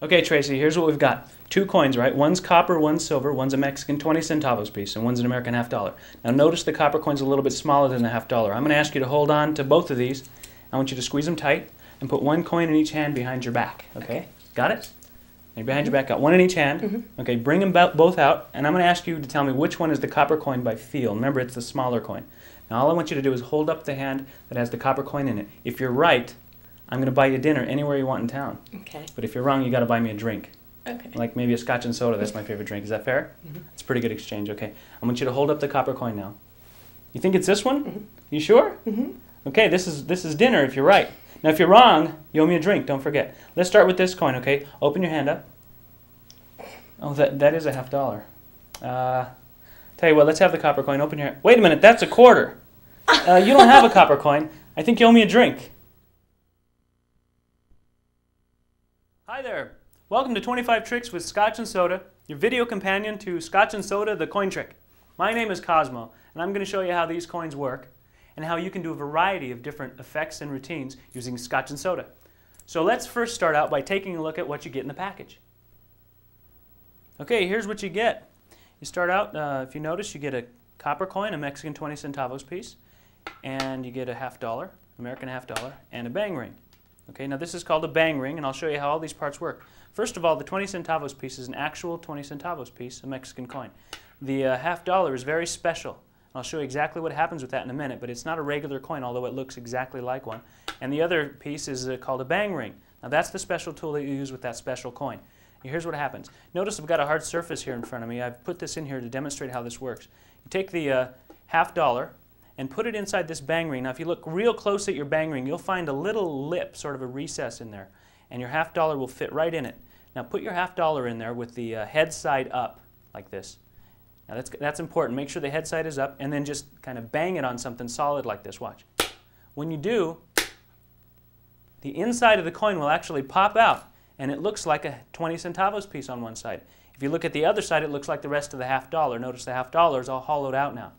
Okay, Tracy, here's what we've got. Two coins, right? One's copper, one's silver, one's a Mexican 20 centavos piece, and one's an American half dollar. Now notice the copper coin's a little bit smaller than the half dollar. I'm going to ask you to hold on to both of these. I want you to squeeze them tight and put one coin in each hand behind your back. Okay? Got it? Now behind your back, got one in each hand. Okay, bring them both out, and I'm going to ask you to tell me which one is the copper coin by feel. Remember, it's the smaller coin. Now all I want you to do is hold up the hand that has the copper coin in it. If you're right, I'm going to buy you dinner anywhere you want in town. Okay. But if you're wrong, you got to buy me a drink. Okay. Like maybe a Scotch and soda. That's my favorite drink. Is that fair? It's a pretty good exchange. Okay. I want you to hold up the copper coin now. You think it's this one? You sure? Okay. This is dinner if you're right. Now if you're wrong, you owe me a drink. Don't forget. Let's start with this coin. Okay. Open your hand up. Oh, that is a half dollar. Tell you what. Let's have the copper coin. Open your hand. Wait a minute. That's a quarter. You don't have a copper coin. I think you owe me a drink. Hi there. Welcome to 25 Tricks with Scotch and Soda, your video companion to Scotch and Soda, the coin trick. My name is Cosmo, and I'm going to show you how these coins work and how you can do a variety of different effects and routines using Scotch and Soda. So let's first start out by taking a look at what you get in the package. Okay, here's what you get. You start out, if you notice, you get a copper coin, a Mexican 20 centavos piece, and you get a half dollar, American half dollar, and a bang ring. Okay, now this is called a bang ring, and I'll show you how all these parts work. First of all, the 20 centavos piece is an actual 20 centavos piece, a Mexican coin. The half dollar is very special. I'll show you exactly what happens with that in a minute, but it's not a regular coin, although it looks exactly like one. And the other piece is called a bang ring. Now that's the special tool that you use with that special coin. Here's what happens. Notice I've got a hard surface here in front of me. I've put this in here to demonstrate how this works. You take the half dollar and put it inside this bang ring. Now if you look real close at your bang ring, you'll find a little lip, sort of a recess in there, and your half dollar will fit right in it. Now put your half dollar in there with the head side up, like this. Now that's important. Make sure the head side is up, and then just kind of bang it on something solid like this. Watch. When you do, the inside of the coin will actually pop out, and it looks like a 20 centavos piece on one side. If you look at the other side, it looks like the rest of the half dollar. Notice the half dollar is all hollowed out now.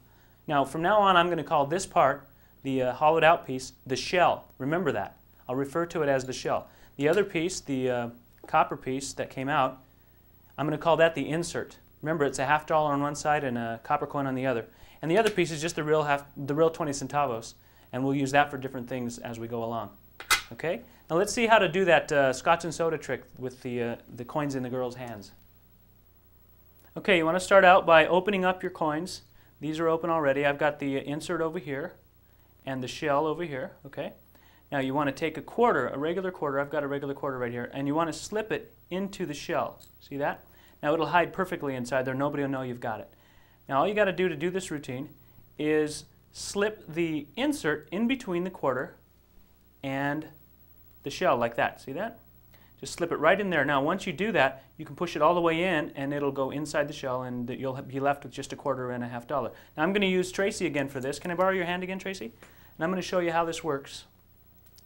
Now, from now on, I'm going to call this part, the hollowed out piece, the shell. Remember that. I'll refer to it as the shell. The other piece, the copper piece that came out, I'm going to call that the insert. Remember, it's a half dollar on one side and a copper coin on the other. And the other piece is just the real 20 centavos, and we'll use that for different things as we go along. Okay? Now let's see how to do that Scotch and soda trick with the coins in the girl's hands. Okay, you want to start out by opening up your coins. These are open already. I've got the insert over here and the shell over here. Okay. Now you want to take a quarter, a regular quarter. I've got a regular quarter right here, and you want to slip it into the shell. See that? Now it'll hide perfectly inside there. Nobody will know you've got it. Now all you got to do this routine is slip the insert in between the quarter and the shell like that. See that? Just slip it right in there. Now once you do that, you can push it all the way in, and it'll go inside the shell, and you'll be left with just a quarter and a half dollar. Now I'm going to use Tracy again for this. Can I borrow your hand again, Tracy? And I'm going to show you how this works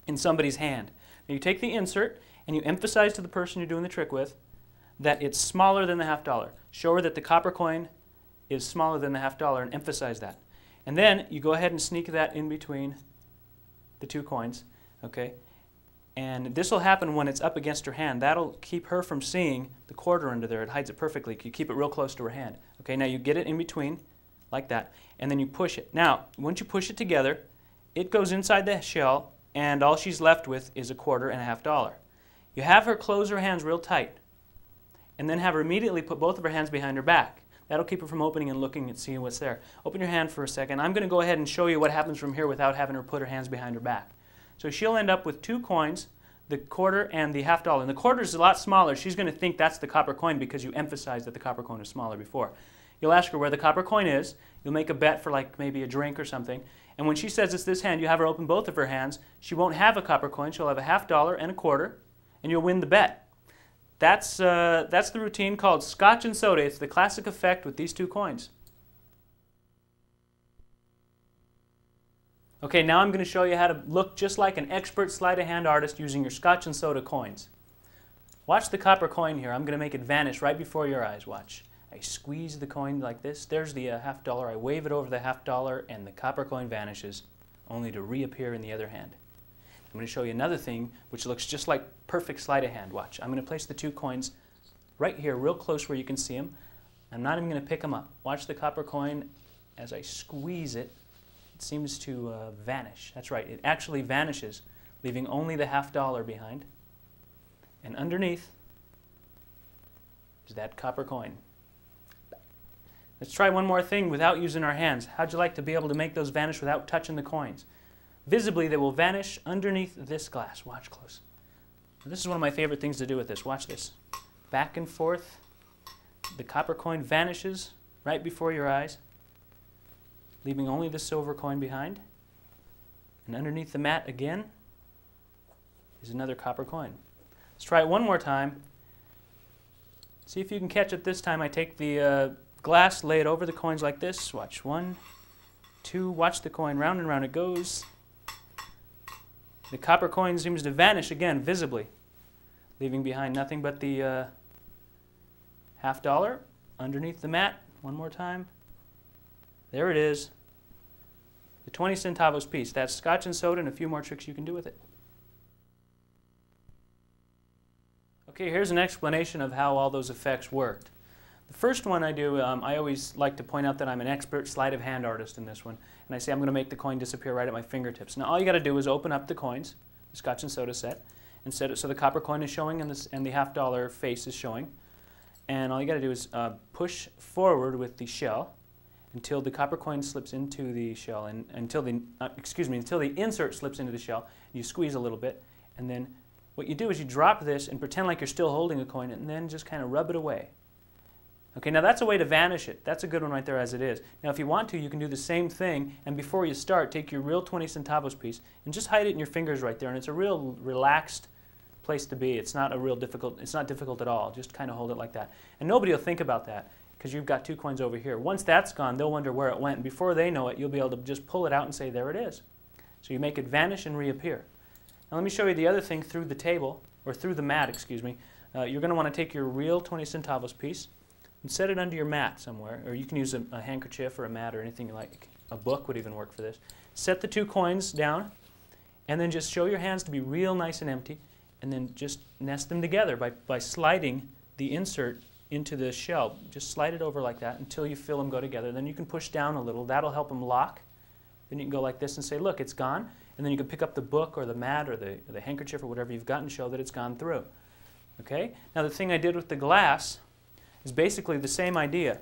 in somebody's hand. Now you take the insert, and you emphasize to the person you're doing the trick with that it's smaller than the half dollar. Show her that the copper coin is smaller than the half dollar, and emphasize that. And then you go ahead and sneak that in between the two coins. Okay? And this will happen when it's up against her hand. That'll keep her from seeing the quarter under there. It hides it perfectly. You keep it real close to her hand. Okay, now you get it in between, like that, and then you push it. Now, once you push it together, it goes inside the shell, and all she's left with is a quarter and a half dollar. You have her close her hands real tight, and then have her immediately put both of her hands behind her back. That'll keep her from opening and looking and seeing what's there. Open your hand for a second. I'm going to go ahead and show you what happens from here without having her put her hands behind her back. So she'll end up with two coins, the quarter and the half dollar. And the quarter is a lot smaller. She's going to think that's the copper coin because you emphasized that the copper coin is smaller before. You'll ask her where the copper coin is. You'll make a bet for like maybe a drink or something. And when she says it's this hand, you have her open both of her hands. She won't have a copper coin. She'll have a half dollar and a quarter, and you'll win the bet. That's the routine called Scotch and soda. It's the classic effect with these two coins. Okay, now I'm going to show you how to look just like an expert sleight-of-hand artist using your Scotch and soda coins. Watch the copper coin here. I'm going to make it vanish right before your eyes. Watch. I squeeze the coin like this. There's the half dollar. I wave it over the half dollar, and the copper coin vanishes, only to reappear in the other hand. I'm going to show you another thing which looks just like perfect sleight of hand. Watch. I'm going to place the 2 coins right here, real close where you can see them. I'm not even going to pick them up. Watch the copper coin as I squeeze it. It seems to vanish. That's right. It actually vanishes, leaving only the $half behind. And underneath is that copper coin. Let's try one more thing without using our hands. How'd you like to be able to make those vanish without touching the coins? Visibly, they will vanish underneath this glass. Watch close. Now, this is one of my favorite things to do with this. Watch this. Back and forth. The copper coin vanishes right before your eyes, leaving only the silver coin behind. And underneath the mat again is another copper coin. Let's try it one more time. See if you can catch it this time. I take the glass, lay it over the coins like this. Watch. 1, 2. Watch the coin. Round and round it goes. The copper coin seems to vanish again visibly, leaving behind nothing but the $half underneath the mat. One more time. There it is. The 20 centavos piece. That's Scotch and soda and a few more tricks you can do with it. Okay, here's an explanation of how all those effects worked. The first one I do, I always like to point out that I'm an expert sleight of hand artist in this one. And I say I'm going to make the coin disappear right at my fingertips. Now all you got to do is open up the coins, the Scotch and soda set, and set it so the copper coin is showing and the $half face is showing. And all you got to do is push forward with the shell until the copper coin slips into the shell, and until the insert slips into the shell. You squeeze a little bit, and then what you do is you drop this and pretend like you're still holding a coin, and then just kind of rub it away. Okay, now that's a way to vanish it. That's a good one right there as it is. Now if you want to, you can do the same thing, and before you start, take your real 20 centavos piece and just hide it in your fingers right there, and it's a real relaxed place to be. It's not difficult at all. Just kind of hold it like that. And nobody will think about that because you've got 2 coins over here. Once that's gone, they'll wonder where it went, and before they know it, you'll be able to just pull it out and say, there it is. So you make it vanish and reappear. Now let me show you the other thing through the table, or through the mat, excuse me. You're going to want to take your real 20 centavos piece and set it under your mat somewhere, or you can use a handkerchief or a mat or anything you like. A book would even work for this. Set the 2 coins down, and then just show your hands to be real nice and empty, and then just nest them together by sliding the insert into the shell. Just slide it over like that until you feel them go together. Then you can push down a little. That'll help them lock. Then you can go like this and say, look, it's gone. And then you can pick up the book or the mat or the handkerchief or whatever you've got and show that it's gone through. Okay? Now the thing I did with the glass is basically the same idea.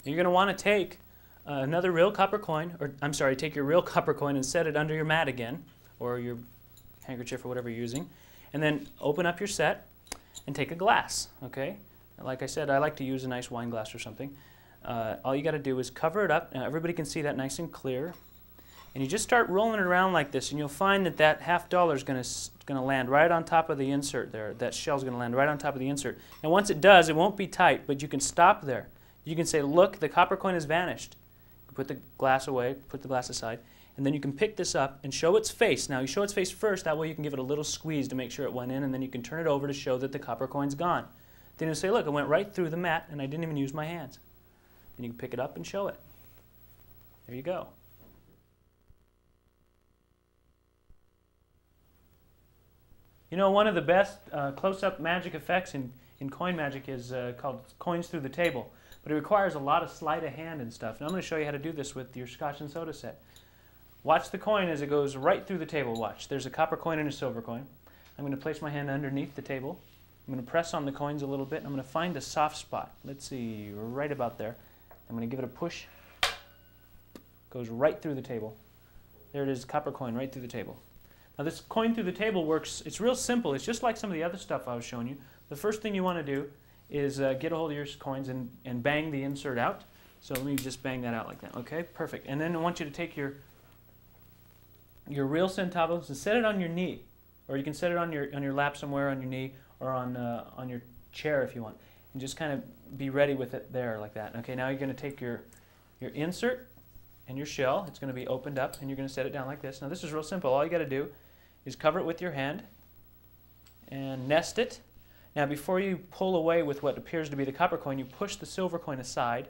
You're going to want to take another real copper coin, or I'm sorry, take your real copper coin and set it under your mat again, or your handkerchief or whatever you're using, and then open up your set and take a glass. Okay? Like I said, I like to use a nice wine glass or something. All you got to do is cover it up. Now everybody can see that nice and clear. And you just start rolling it around like this, and you'll find that that $half is going to land right on top of the insert there. That shell's going to land right on top of the insert. And once it does, it won't be tight, but you can stop there. You can say, look, the copper coin has vanished. You put the glass away, put the glass aside, and then you can pick this up and show its face. Now you show its face first, that way you can give it a little squeeze to make sure it went in, and then you can turn it over to show that the copper coin's gone. Then you'll say, look, it went right through the mat, and I didn't even use my hands. Then you can pick it up and show it. There you go. You know, one of the best close-up magic effects in coin magic is called coins through the table. But it requires a lot of sleight of hand and stuff. And I'm going to show you how to do this with your Scotch and soda set. Watch the coin as it goes right through the table. Watch. There's a copper coin and a silver coin. I'm going to place my hand underneath the table. I'm going to press on the coins a little bit. And I'm going to find a soft spot. Let's see, right about there. I'm going to give it a push. Goes right through the table. There it is, copper coin right through the table. Now this coin through the table works, it's real simple. It's just like some of the other stuff I was showing you. The first thing you want to do is get a hold of your coins and bang the insert out. So let me just bang that out like that. Okay, perfect. And then I want you to take your real centavos and set it on your knee. Or you can set it on your lap somewhere on your knee, or on your chair if you want. And just kind of be ready with it there like that. Okay, now you're going to take your insert and your shell. It's going to be opened up, and you're going to set it down like this. Now this is real simple. All you got to do is cover it with your hand and nest it. Now before you pull away with what appears to be the copper coin, you push the silver coin aside.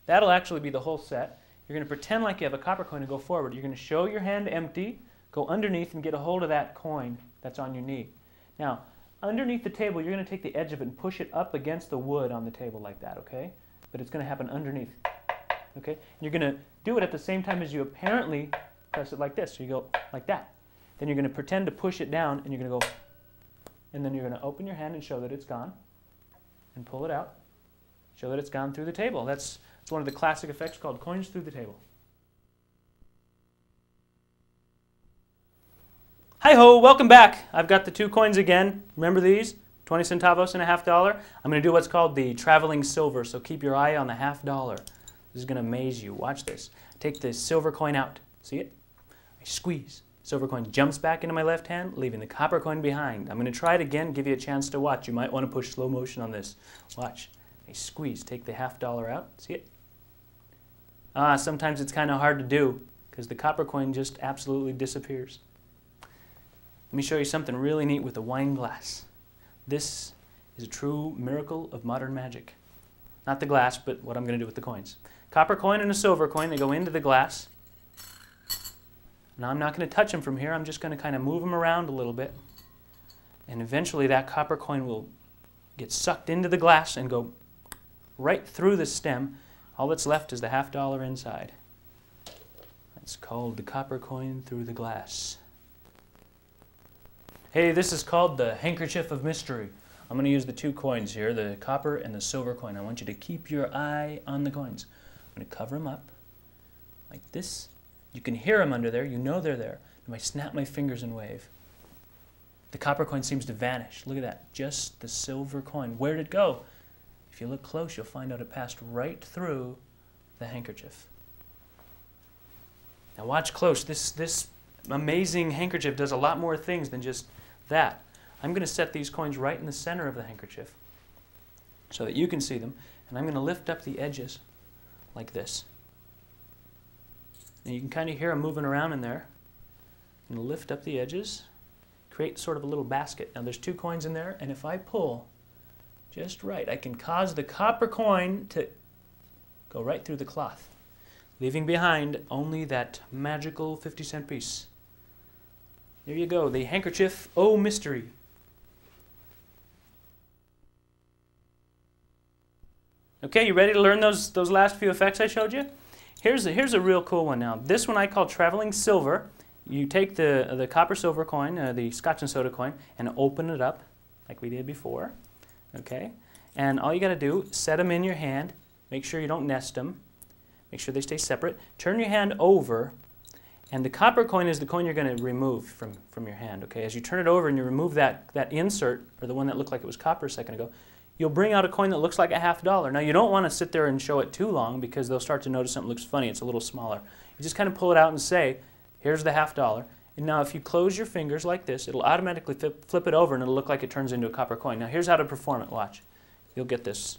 That'll actually be the whole set. You're going to pretend like you have a copper coin and go forward. You're going to show your hand empty, go underneath and get a hold of that coin that's on your knee. Now, underneath the table, you're going to take the edge of it and push it up against the wood on the table like that, okay? But it's going to happen underneath, okay? And you're going to do it at the same time as you apparently press it like this. So you go like that. Then you're going to pretend to push it down, and you're going to go, and then you're going to open your hand and show that it's gone, and pull it out, show that it's gone through the table. That's one of the classic effects called coins through the table. Hi-ho, welcome back. I've got the 2 coins again. Remember these? 20 centavos and a $1/2. I'm going to do what's called the traveling silver, so keep your eye on the $1/2. This is going to amaze you. Watch this. Take the silver coin out. See it? I squeeze. Silver coin jumps back into my left hand, leaving the copper coin behind. I'm going to try it again, give you a chance to watch. You might want to push slow motion on this. Watch. I squeeze. Take the $1/2 out. See it? Sometimes it's kind of hard to do because the copper coin just absolutely disappears. Let me show you something really neat with a wine glass. This is a true miracle of modern magic. Not the glass, but what I'm going to do with the coins. Copper coin and a silver coin, they go into the glass. Now I'm not going to touch them from here. I'm just going to kind of move them around a little bit. And eventually that copper coin will get sucked into the glass and go right through the stem. All that's left is the $1/2 inside. That's called the copper coin through the glass. Hey, this is called the handkerchief of mystery. I'm going to use the 2 coins here, the copper and the silver coin. I want you to keep your eye on the coins. I'm going to cover them up like this. You can hear them under there. You know they're there. And I snap my fingers and wave. The copper coin seems to vanish. Look at that. Just the silver coin. Where did it go? If you look close, you'll find out it passed right through the handkerchief. Now watch close. This amazing handkerchief does a lot more things than just that. I'm going to set these coins right in the center of the handkerchief so that you can see them, and I'm going to lift up the edges like this. And you can kind of hear them moving around in there. I'm going to lift up the edges, create sort of a little basket. Now there's 2 coins in there, and if I pull just right, I can cause the copper coin to go right through the cloth, leaving behind only that magical 50-cent piece. There you go, the handkerchief oh mystery. Okay, you ready to learn those last few effects I showed you? Here's a real cool one now. This one I call traveling silver. You take the copper silver coin, the Scotch and soda coin, and open it up like we did before. Okay, and all you got to do, set them in your hand. Make sure you don't nest them. Make sure they stay separate. Turn your hand over. And the copper coin is the coin you're going to remove from your hand. Okay, as you turn it over and you remove that insert, or the one that looked like it was copper a second ago, you'll bring out a coin that looks like a $1/2. Now you don't want to sit there and show it too long because they'll start to notice something looks funny. It's a little smaller. You just kind of pull it out and say, here's the $1/2. And now if you close your fingers like this, it'll automatically flip it over and it'll look like it turns into a copper coin. Now here's how to perform it. Watch. You'll get this.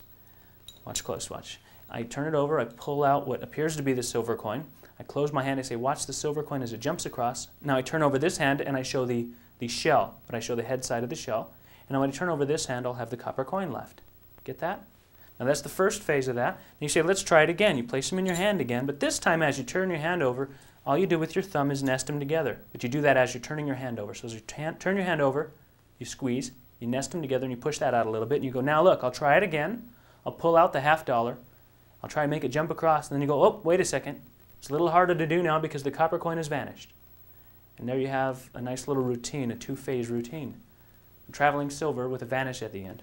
Watch close. Watch. I turn it over. I pull out what appears to be the silver coin. I close my hand, I say, watch the silver coin as it jumps across. Now I turn over this hand and I show the shell, but I show the head side of the shell. And now when I turn over this hand, I'll have the copper coin left. Get that? Now that's the first phase of that. And you say, let's try it again. You place them in your hand again, but this time as you turn your hand over, all you do with your thumb is nest them together. But you do that as you're turning your hand over. So as you turn your hand over, you squeeze, you nest them together, and you push that out a little bit, and you go, now look, I'll try it again. I'll pull out the $1/2. I'll try and make it jump across, and then you go, oh, wait a second. It's a little harder to do now because the copper coin has vanished. And there you have a nice little routine, a 2-phase routine. Traveling silver with a vanish at the end.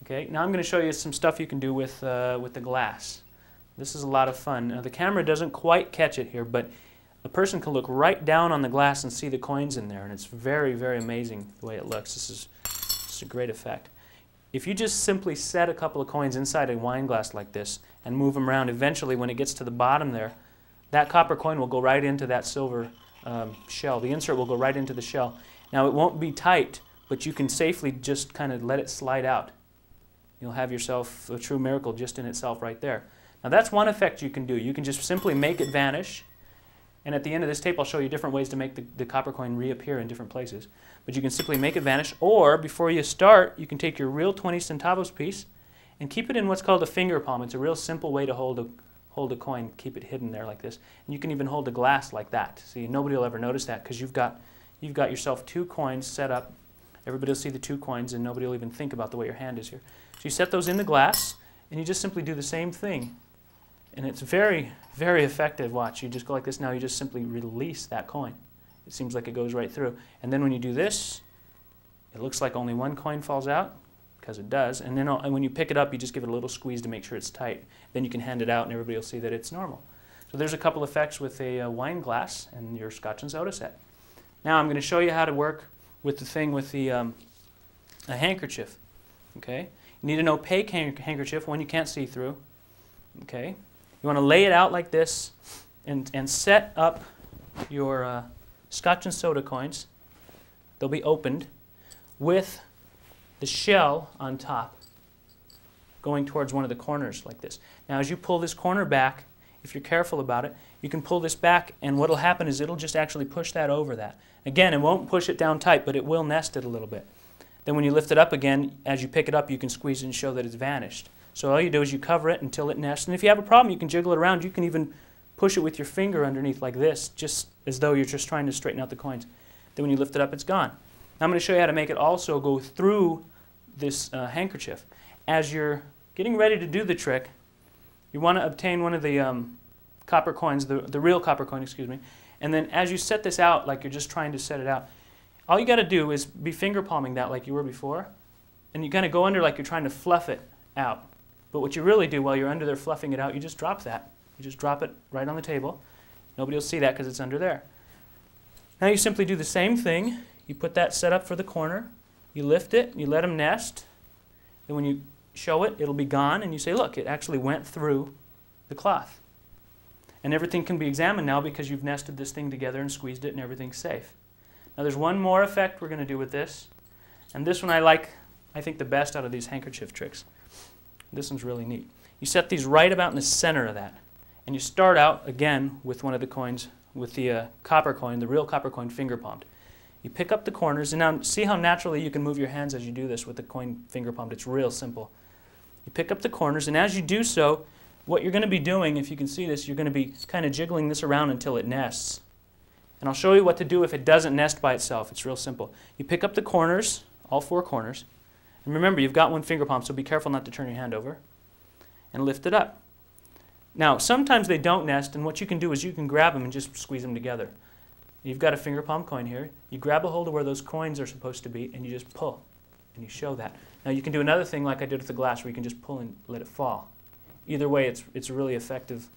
Okay, now I'm going to show you some stuff you can do with the glass. This is a lot of fun. Now the camera doesn't quite catch it here, but a person can look right down on the glass and see the coins in there, and it's very, very amazing the way it looks. This is a great effect. If you just simply set a couple of coins inside a wine glass like this and move them around, eventually when it gets to the bottom there, that copper coin will go right into that silver shell. The insert will go right into the shell. Now it won't be tight, but you can safely just kind of let it slide out. You'll have yourself a true miracle just in itself right there. Now that's one effect you can do. You can just simply make it vanish. And at the end of this tape I'll show you different ways to make the copper coin reappear in different places. But you can simply make it vanish, or before you start you can take your real 20 centavos piece and keep it in what's called a finger palm. It's a real simple way to hold hold a coin, keep it hidden there like this. And you can even hold a glass like that. See, nobody will ever notice that because you've got yourself 2 coins set up. Everybody will see the 2 coins and nobody will even think about the way your hand is here. So you set those in the glass and you just simply do the same thing. And it's very, very effective. Watch, you just go like this. Now you just simply release that coin. It seems like it goes right through. And then when you do this, it looks like only 1 coin falls out, because it does. And then when you pick it up, you just give it a little squeeze to make sure it's tight. Then you can hand it out and everybody will see that it's normal. So there's a couple effects with a wine glass and your Scotch and soda set. Now I'm going to show you how to work with the thing with the a handkerchief. Okay? You need an opaque handkerchief, one you can't see through. Okay? You want to lay it out like this and set up your Scotch and soda coins. They'll be opened with the shell on top going towards one of the corners like this. Now as you pull this corner back, if you're careful about it, you can pull this back and what will happen is it'll just actually push that over that. Again, it won't push it down tight, but it will nest it a little bit. Then when you lift it up again, as you pick it up, you can squeeze it and show that it's vanished. So all you do is you cover it until it nests. And if you have a problem, you can jiggle it around. You can even push it with your finger underneath like this, just as though you're just trying to straighten out the coins. Then when you lift it up, it's gone. Now I'm going to show you how to make it also go through this handkerchief. As you're getting ready to do the trick, you want to obtain one of the copper coins, the real copper coin, excuse me, and then as you set this out like you're just trying to set it out, all you got to do is be finger palming that like you were before, and you kind of go under like you're trying to fluff it out. But what you really do while you're under there fluffing it out, you just drop that. You just drop it right on the table. Nobody will see that because it's under there. Now you simply do the same thing. You put that set up for the corner, you lift it, you let them nest, and when you show it, it'll be gone, and you say, look, it actually went through the cloth. And everything can be examined now because you've nested this thing together and squeezed it and everything's safe. Now there's one more effect we're going to do with this, and this one I think the best out of these handkerchief tricks. This one's really neat. You set these right about in the center of that, and you start out again with one of the coins, with the copper coin, the real copper coin finger palmed. You pick up the corners, and now see how naturally you can move your hands as you do this with the coin finger palmed. It's real simple. You pick up the corners, and as you do so, what you're going to be doing, if you can see this, you're going to be kind of jiggling this around until it nests. And I'll show you what to do if it doesn't nest by itself. It's real simple. You pick up the corners, all 4 corners, and remember you've got one finger palm, so be careful not to turn your hand over, and lift it up. Now sometimes they don't nest, and what you can do is you can grab them and just squeeze them together. You've got a finger palm coin here. You grab a hold of where those coins are supposed to be, and you just pull, and you show that. Now you can do another thing like I did with the glass, where you can just pull and let it fall. Either way, it's a really effective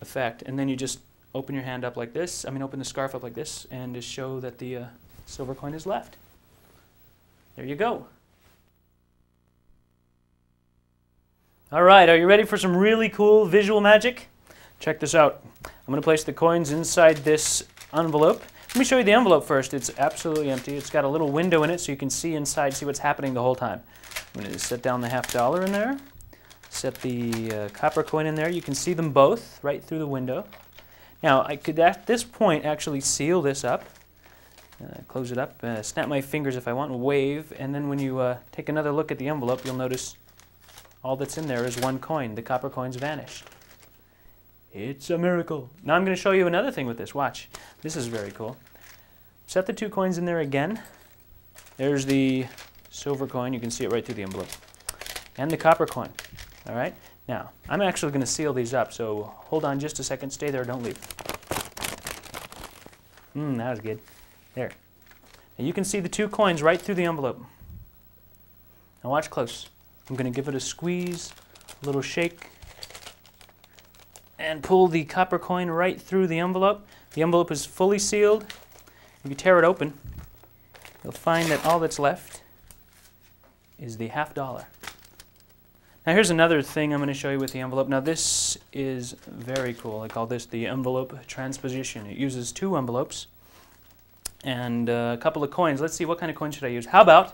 effect. And then you just open your hand up like this, open the scarf up like this, and just show that the silver coin is left. There you go. All right, are you ready for some really cool visual magic? Check this out. I'm going to place the coins inside this envelope. Let me show you the envelope first. It's absolutely empty. It's got a little window in it so you can see inside, see what's happening the whole time. I'm going to set down the $50 in there. Set the copper coin in there. You can see them both right through the window. Now I could at this point actually seal this up. Close it up, snap my fingers if I want, and wave, and then when you take another look at the envelope, you'll notice all that's in there is 1 coin. The copper coin's vanished. It's a miracle. Now I'm going to show you another thing with this. Watch. This is very cool. Set the 2 coins in there again. There's the silver coin. You can see it right through the envelope. And the copper coin. All right? Now, I'm actually going to seal these up, so hold on just a second. Stay there. Don't leave. That was good. There. Now you can see the 2 coins right through the envelope. Now watch close. I'm going to give it a squeeze, a little shake, and pull the copper coin right through the envelope. The envelope is fully sealed. If you tear it open, you'll find that all that's left is the $50. Now here's another thing I'm going to show you with the envelope. Now this is very cool. I call this the envelope transposition. It uses 2 envelopes and a couple of coins. Let's see, what kind of coin should I use? How about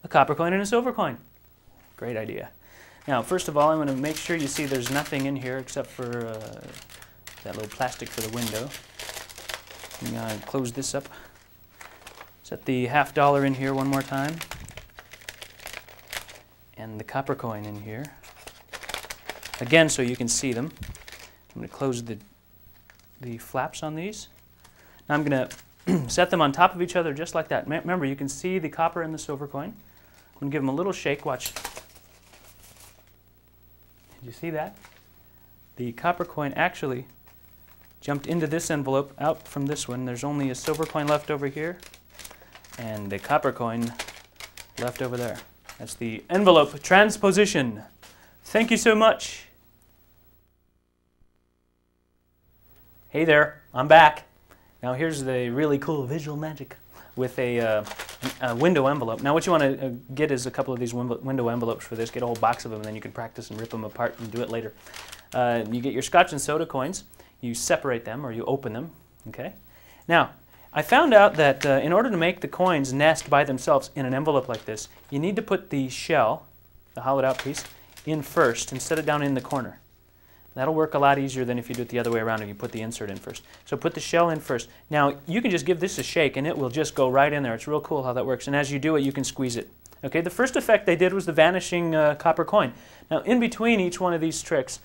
a copper coin and a silver coin? Great idea. Now first of all, I'm going to make sure you see there's nothing in here except for that little plastic for the window. I'm going to close this up. Set the $50 in here one more time. And the copper coin in here. Again, so you can see them. I'm going to close the flaps on these. Now I'm going to set them on top of each other just like that. Remember, you can see the copper and the silver coin. I'm going to give them a little shake. Watch. Did you see that? The copper coin actually jumped into this envelope out from this one. There's only a silver coin left over here and the copper coin left over there. That's the envelope transposition. Thank you so much. Hey there, I'm back. Now here's the really cool visual magic with a window envelope. Now what you want to get is a couple of these window envelopes for this. Get a whole box of them, and then you can practice and rip them apart and do it later. You get your Scotch and soda coins. You separate them or you open them. Okay. Now I found out that in order to make the coins nest by themselves in an envelope like this, you need to put the shell, the hollowed out piece, in first and set it down in the corner. That'll work a lot easier than if you do it the other way around and you put the insert in first. So put the shell in first. Now you can just give this a shake and it will just go right in there. It's real cool how that works. And as you do it, you can squeeze it. Okay, the first effect they did was the vanishing copper coin. Now in between each one of these tricks,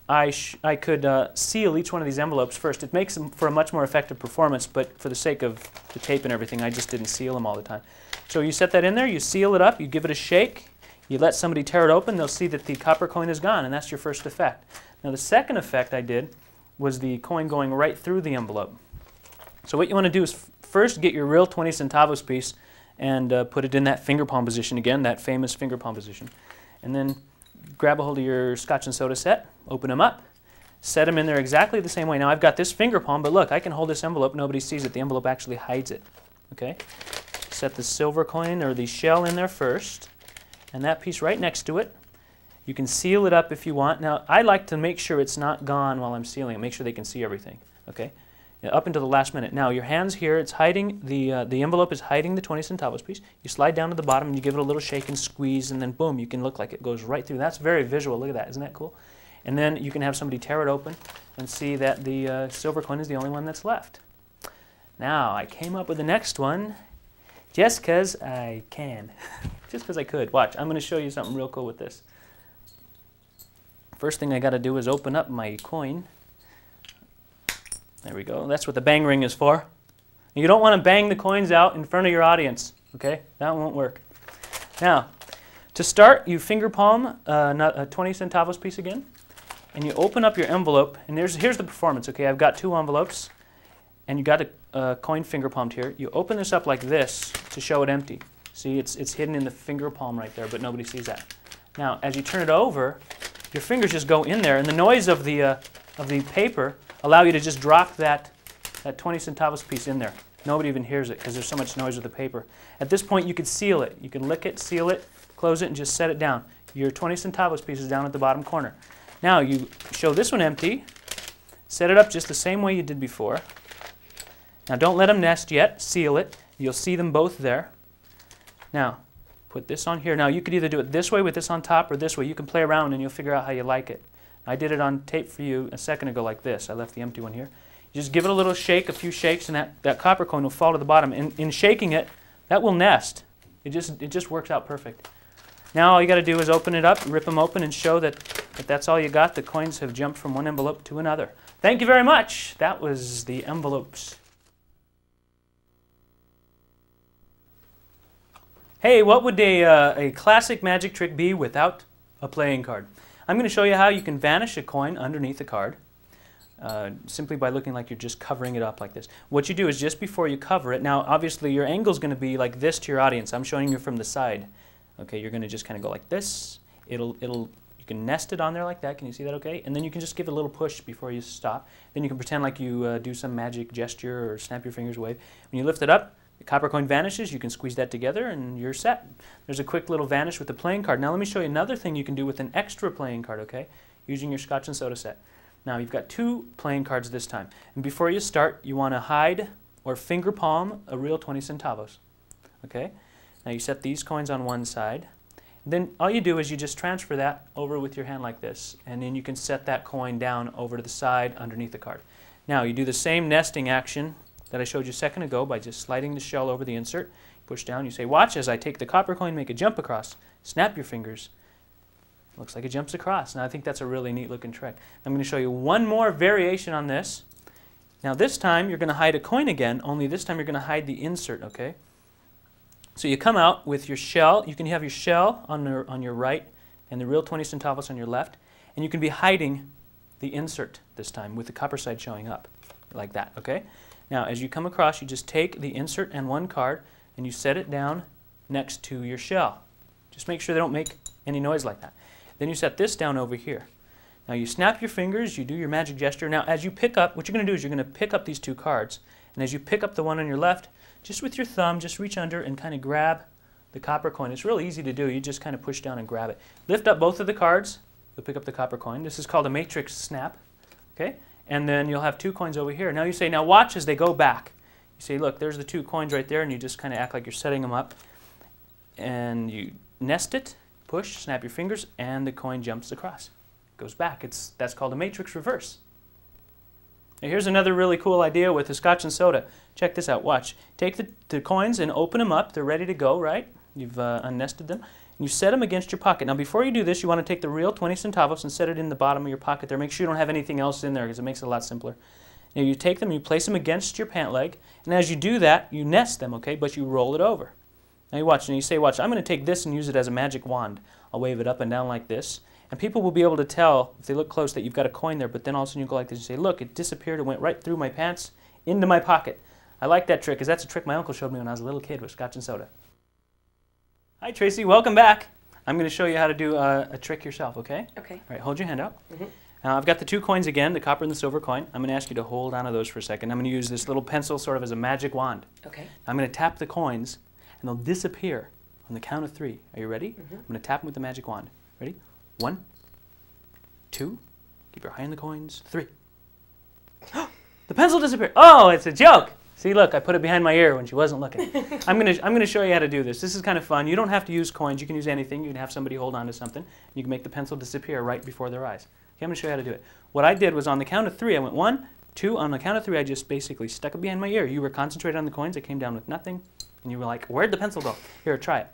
I could seal each one of these envelopes first. It makes them for a much more effective performance, but for the sake of the tape and everything, I just didn't seal them all the time. So you set that in there, you seal it up, you give it a shake, you let somebody tear it open, they'll see that the copper coin is gone, and that's your first effect. Now the second effect I did was the coin going right through the envelope. So what you want to do is first get your real 20 centavos piece and put it in that finger palm position again, that famous finger palm position. And then grab a hold of your Scotch and soda set, open them up, set them in there exactly the same way. Now I've got this finger palm, but look, I can hold this envelope, nobody sees it. The envelope actually hides it. Okay? Set the silver coin or the shell in there first, and that piece right next to it. You can seal it up if you want. Now, I like to make sure it's not gone while I'm sealing it. Make sure they can see everything. Okay, up until the last minute. Now, your hand's here. It's hiding the envelope is hiding the 20 centavos piece. You slide down to the bottom and you give it a little shake and squeeze, and then boom, you can look like it goes right through. That's very visual. Look at that. Isn't that cool? And then you can have somebody tear it open and see that the silver coin is the only one that's left. Now, I came up with the next one just because I can. Just because I could. Watch. I'm going to show you something real cool with this. First thing I got to do is open up my coin. There we go. That's what the bang ring is for. You don't want to bang the coins out in front of your audience. Okay? That won't work. Now, to start, you finger palm a 20 centavos piece again, and you open up your envelope. And here's the performance. Okay, I've got two envelopes, and you got a coin finger palmed here. You open this up like this to show it empty. See, it's hidden in the finger palm right there, but nobody sees that. Now, as you turn it over, your fingers just go in there, and the noise of the paper allow you to just drop that 20 centavos piece in there. Nobody even hears it because there's so much noise with the paper. At this point, you could seal it. You can lick it, seal it, close it, and just set it down. Your 20 centavos piece is down at the bottom corner. Now, you show this one empty, set it up just the same way you did before. Now, don't let them nest yet. Seal it. You'll see them both there. Now, put this on here. Now you could either do it this way with this on top or this way. You can play around and you'll figure out how you like it. I did it on tape for you a second ago like this. I left the empty one here. You just give it a little shake, a few shakes, and that copper coin will fall to the bottom. In shaking it, that will nest. It just works out perfect. Now all you got to do is open it up, rip them open, and show that that's all you got. The coins have jumped from one envelope to another. Thank you very much. That was the envelopes. Hey, what would a classic magic trick be without a playing card? I'm going to show you how you can vanish a coin underneath a card simply by looking like you're just covering it up like this. What you do is just before you cover it, now obviously your angle is going to be like this to your audience. I'm showing you from the side. Okay, you're going to just kind of go like this. You can nest it on there like that. Can you see that okay? And then you can just give it a little push before you stop. Then you can pretend like you do some magic gesture or snap your fingers away. When you lift it up, the copper coin vanishes, you can squeeze that together and you're set. There's a quick little vanish with the playing card. Now let me show you another thing you can do with an extra playing card, okay? Using your Scotch and soda set. Now you've got two playing cards this time. And before you start, you want to hide or finger palm a real 20 centavos, okay? Now you set these coins on one side. And then all you do is you just transfer that over with your hand like this. And then you can set that coin down over to the side underneath the card. Now you do the same nesting action that I showed you a second ago by just sliding the shell over the insert. Push down, you say, watch as I take the copper coin, make a jump across, snap your fingers, Looks like it jumps across. Now I think that's a really neat looking trick. I'm going to show you one more variation on this. Now this time you're going to hide a coin again, only this time you're going to hide the insert, okay? So you come out with your shell. You can have your shell on your right and the real 20 centavos on your left, and you can be hiding the insert this time with the copper side showing up, like that, okay? Now as you come across, you just take the insert and one card and you set it down next to your shell. Just make sure they don't make any noise like that. Then you set this down over here. Now you snap your fingers, you do your magic gesture. Now as you pick up, what you're going to do is you're going to pick up these two cards. And as you pick up the one on your left, just with your thumb, just reach under and kind of grab the copper coin. It's really easy to do. You just kind of push down and grab it. Lift up both of the cards. You'll pick up the copper coin. This is called a matrix snap. Okay? And then you'll have two coins over here. Now you say, now watch as they go back. You say, look, there's the two coins right there, and you just kind of act like you're setting them up. And you nest it, push, snap your fingers, and the coin jumps across. Goes back. That's called a matrix reverse. Now here's another really cool idea with the Scotch and soda. Check this out. Watch. Take the coins and open them up. They're ready to go, right? You've unnested them. And you set them against your pocket. Now before you do this, you want to take the real 20 centavos and set it in the bottom of your pocket there. Make sure you don't have anything else in there because it makes it a lot simpler. Now you take them, you place them against your pant leg, and as you do that, you nest them, okay? But you roll it over. Now you watch, and you say, watch, I'm going to take this and use it as a magic wand. I'll wave it up and down like this. And people will be able to tell, if they look close, that you've got a coin there, but then all of a sudden you go like this and say, look, it disappeared, it went right through my pants, into my pocket. I like that trick, because that's a trick my uncle showed me when I was a little kid with Scotch and soda. Hi, Tracy, welcome back. I'm going to show you how to do a trick yourself, okay? Okay. All right, hold your hand out. Now, I've got the two coins again, the copper and the silver coin. I'm going to ask you to hold on to those for a second. I'm going to use this little pencil sort of as a magic wand. Okay. I'm going to tap the coins, and they'll disappear on the count of 3. Are you ready? I'm going to tap them with the magic wand. Ready? 1, 2, keep your eye on the coins, 3. The pencil disappeared. Oh, it's a joke. See, look, I put it behind my ear when she wasn't looking. I'm gonna show you how to do this. This is kind of fun. You don't have to use coins. You can use anything. You can have somebody hold on to something. You can make the pencil disappear right before their eyes. Okay, I'm gonna show you how to do it. What I did was on the count of 3, I went 1, 2. On the count of 3, I just basically stuck it behind my ear. You were concentrated on the coins. I came down with nothing, and you were like, "Where'd the pencil go?" Here, try it.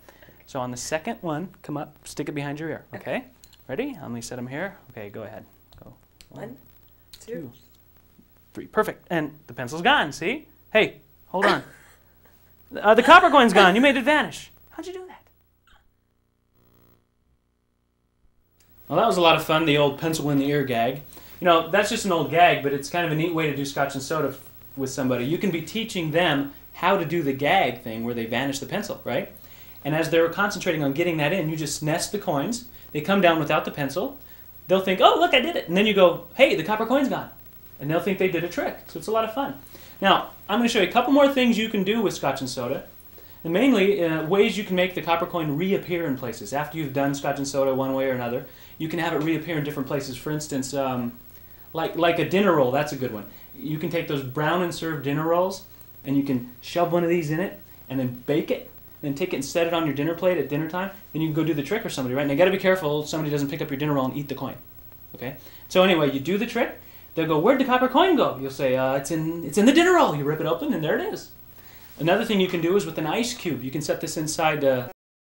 So on the second one, come up, stick it behind your ear. Okay. Ready? Let me set them here. Okay, go ahead. Go. 1, 2, 3. Perfect. And the pencil's gone. See? Hey, hold on. The copper coin's gone. You made it vanish. How'd you do that? Well, that was a lot of fun, the old pencil in the ear gag. You know, that's just an old gag, but it's kind of a neat way to do Scotch and soda with somebody. You can be teaching them how to do the gag thing where they vanish the pencil, right? And as they're concentrating on getting that in, you just nest the coins. They come down without the pencil. They'll think, oh, look, I did it. And then you go, hey, the copper coin's gone. And they'll think they did a trick. So it's a lot of fun. Now, I'm going to show you a couple more things you can do with Scotch and soda. And mainly, ways you can make the copper coin reappear in places. After you've done Scotch and soda one way or another, you can have it reappear in different places. For instance, like a dinner roll, that's a good one. You can take those brown and served dinner rolls, and you can shove one of these in it, and then bake it, then take it and set it on your dinner plate at dinner time, then you can go do the trick for somebody, right? And you got to be careful somebody doesn't pick up your dinner roll and eat the coin. Okay? So anyway, you do the trick. They'll go, where'd the copper coin go? You'll say, it's in the dinner roll. You rip it open, and there it is. Another thing you can do is with an ice cube. You can set this inside